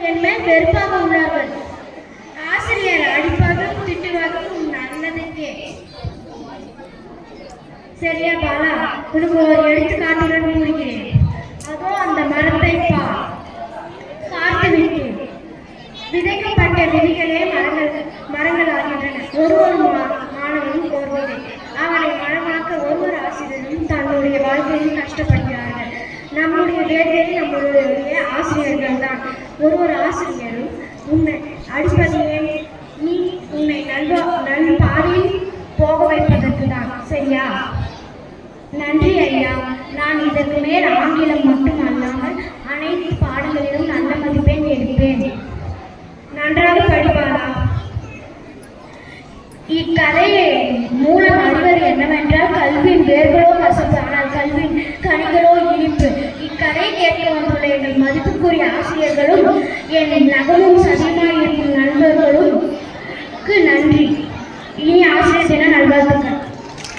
என் மேல் வெறுப்பாக உள்ளார்கள். ஆசிரியர் அடிப்பாகவும் திட்டுவாகவும் நல்லதுக்கே. சரியா பாலா, உனக்கு ஒரு எடுத்துக்காட்டுடன் கூறுகிறேன். அதோ அந்த மரத்தை பார்த்துவிட்டு விதைக்கப்பட்ட விதிகளே மரங்களாகின்றன. ஒரு மாணவனும் கோருவதை அவனை மரமாக்க ஒவ்வொரு ஆசிரியரும் தன்னுடைய வாழ்க்கையில் கஷ்டப்படுகிறார்கள். நம்முடைய வேலையை நம்மளுடைய ஆசிரியர்கள் தான். ஒரு ஆசிரியரும் உன்னை அடிப்படையே நீ உன்னை நல்பாரில் போக வைப்பதற்கு தான். சரியா? நன்றி ஐயா. நான் இதற்கு மேல் ஆங்கிலம் மட்டும் அல்லாமல் அனைத்து பாடங்களிலும் நல்ல மதிப்பெண் எடுப்பேன். நன்றாக படிப்பாரா? இக்கதையை மூலம் அறிவது என்னவென்றால், கல்வியின் வேர்களோ கசப்பு, ஆனால் கல்வியின் கனிகளோ இனிப்பு. இக்கதை கேட்க வந்துள்ள எங்கள் மதிப்புக்குரிய ஆசிரியர்களும் என் நகமும் சதியுமாய் இருக்கும் நண்பர்களுக்கு நன்றி. இனி ஆசிரியர் தின நல்வாழ்த்துக்கள்.